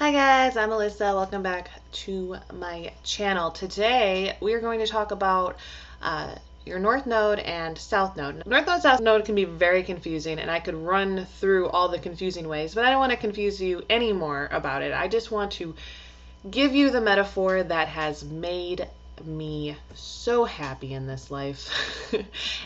Hi guys, I'm Alyssa. Welcome back to my channel. Today we are going to talk about your North Node and South Node. North Node, South Node can be very confusing, and I could run through all the confusing ways, but I don't want to confuse you anymore about it. I just want to give you the metaphor that has made me so happy in this life.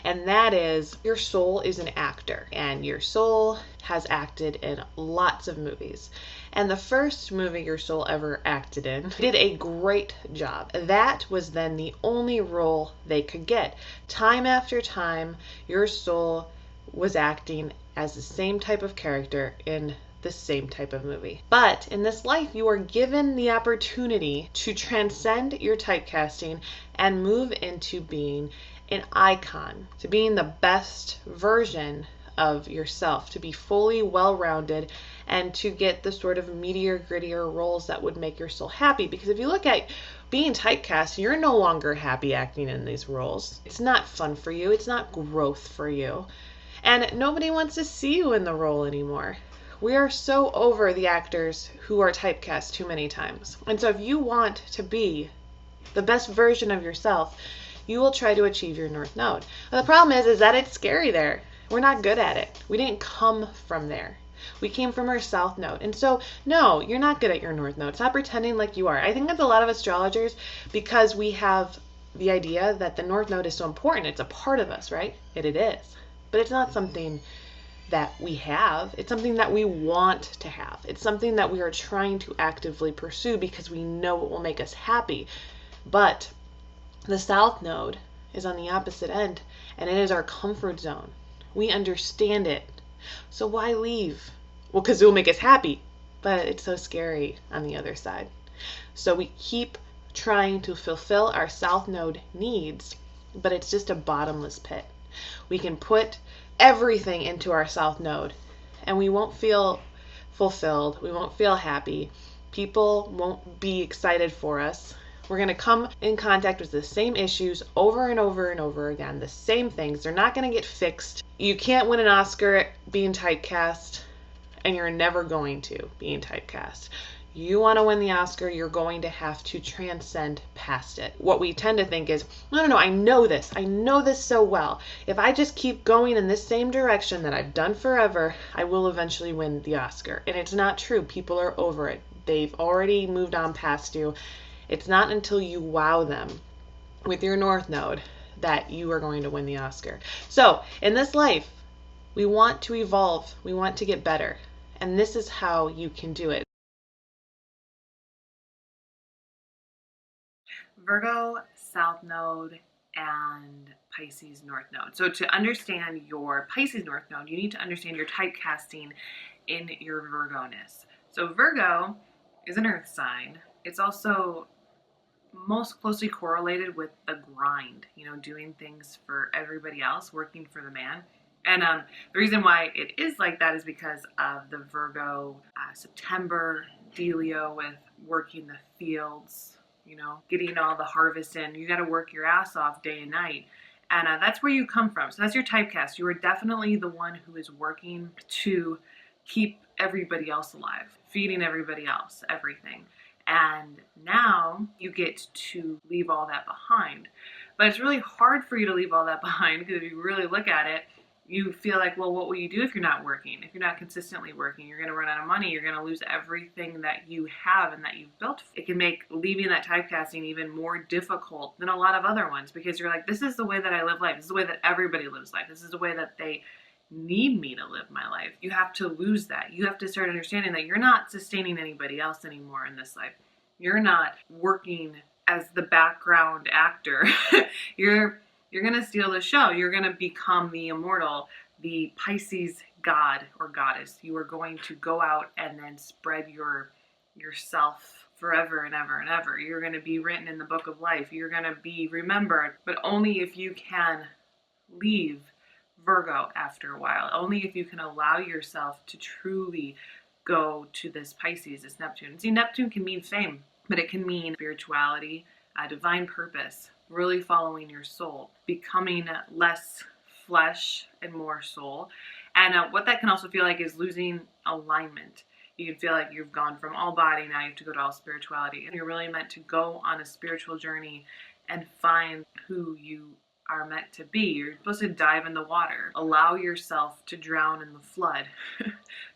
And that is, your soul is an actor, and your soul has acted in lots of movies. And the first movie your soul ever acted in did a great job. That was then the only role they could get. Time after time, your soul was acting as the same type of character in the same type of movie. But in this life, you are given the opportunity to transcend your typecasting and move into being an icon, to being the best version of yourself, to be fully well-rounded and to get the sort of meatier, grittier roles that would make your soul happy. Because if you look at being typecast, you're no longer happy acting in these roles. It's not fun for you. It's not growth for you. And nobody wants to see you in the role anymore. We are so over the actors who are typecast too many times. And so if you want to be the best version of yourself, you will try to achieve your North Node. But the problem is that it's scary there. We're not good at it. We didn't come from there. We came from our South Node. And so, no, you're not good at your North Node. Stop pretending like you are. I think that's a lot of astrologers, because we have the idea that the North Node is so important. It's a part of us, right? It is. But it's not something that we have. It's something that we want to have. It's something that we are trying to actively pursue because we know it will make us happy. But the South Node is on the opposite end, and it is our comfort zone. We understand it. So why leave? Well, because it will make us happy. But it's so scary on the other side. So we keep trying to fulfill our South Node needs, but it's just a bottomless pit. We can put everything into our South Node and we won't feel fulfilled. We won't feel happy. People won't be excited for us. We're going to come in contact with the same issues over and over and over again, the same things. They're not going to get fixed. You can't win an Oscar being typecast, and you're never going to being typecast. You want to win the Oscar, you're going to have to transcend past it. What we tend to think is, no, I know this. I know this so well. If I just keep going in this same direction that I've done forever, I will eventually win the Oscar. And it's not true. People are over it. They've already moved on past you. It's not until you wow them with your North Node that you are going to win the Oscar. So, in this life, we want to evolve. We want to get better. And this is how you can do it. Virgo South Node and Pisces North Node. So to understand your Pisces North Node, you need to understand your typecasting in your Virgo-ness. So Virgo is an earth sign. It's also most closely correlated with the grind, doing things for everybody else, working for the man. And the reason why it is like that is because of the Virgo September dealio with working the fields, getting all the harvest in. You got to work your ass off day and night. And that's where you come from. So that's your typecast. You are definitely the one who is working to keep everybody else alive, feeding everybody else, everything. And now you get to leave all that behind. But it's really hard for you to leave all that behind, because if you really look at it, you feel like, well, what will you do if you're not working? If you're not consistently working, you're going to run out of money. You're going to lose everything that you have and that you've built. It can make leaving that typecasting even more difficult than a lot of other ones, because you're like, this is the way that I live life. This is the way that everybody lives life. This is the way that they need me to live my life. You have to lose that. You have to start understanding that you're not sustaining anybody else anymore in this life. You're not working as the background actor. You're going to steal the show. You're going to become the immortal, the Pisces god or goddess. You are going to go out and then spread yourself forever and ever and ever. You're going to be written in the book of life. You're going to be remembered, but only if you can leave Virgo after a while. Only if you can allow yourself to truly go to this Pisces, this Neptune. See, Neptune can mean fame, but it can mean spirituality, divine purpose, really following your soul, becoming less flesh and more soul. And what that can also feel like is losing alignment. You can feel like you've gone from all body, now you have to go to all spirituality. And you're really meant to go on a spiritual journey and find who you are meant to be. You're supposed to dive in the water. Allow yourself to drown in the flood.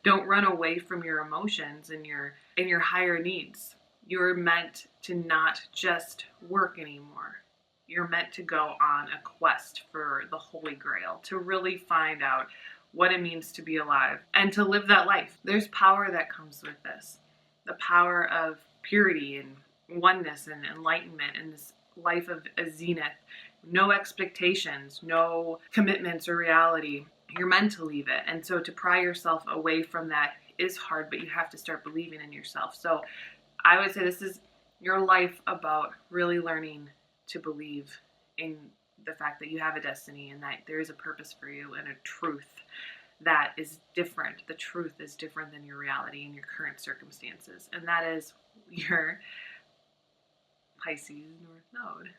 Don't run away from your emotions and your higher needs. You're meant to not just work anymore. You're meant to go on a quest for the Holy Grail, to really find out what it means to be alive and to live that life. There's power that comes with this. The power of purity and oneness and enlightenment and this life of a zenith. No expectations, no commitments or reality. You're meant to leave it. And so to pry yourself away from that is hard, but you have to start believing in yourself. So I would say this is your life about really learning to believe in the fact that you have a destiny and that there is a purpose for you and a truth that is different. The truth is different than your reality and your current circumstances. And that is your Pisces North Node.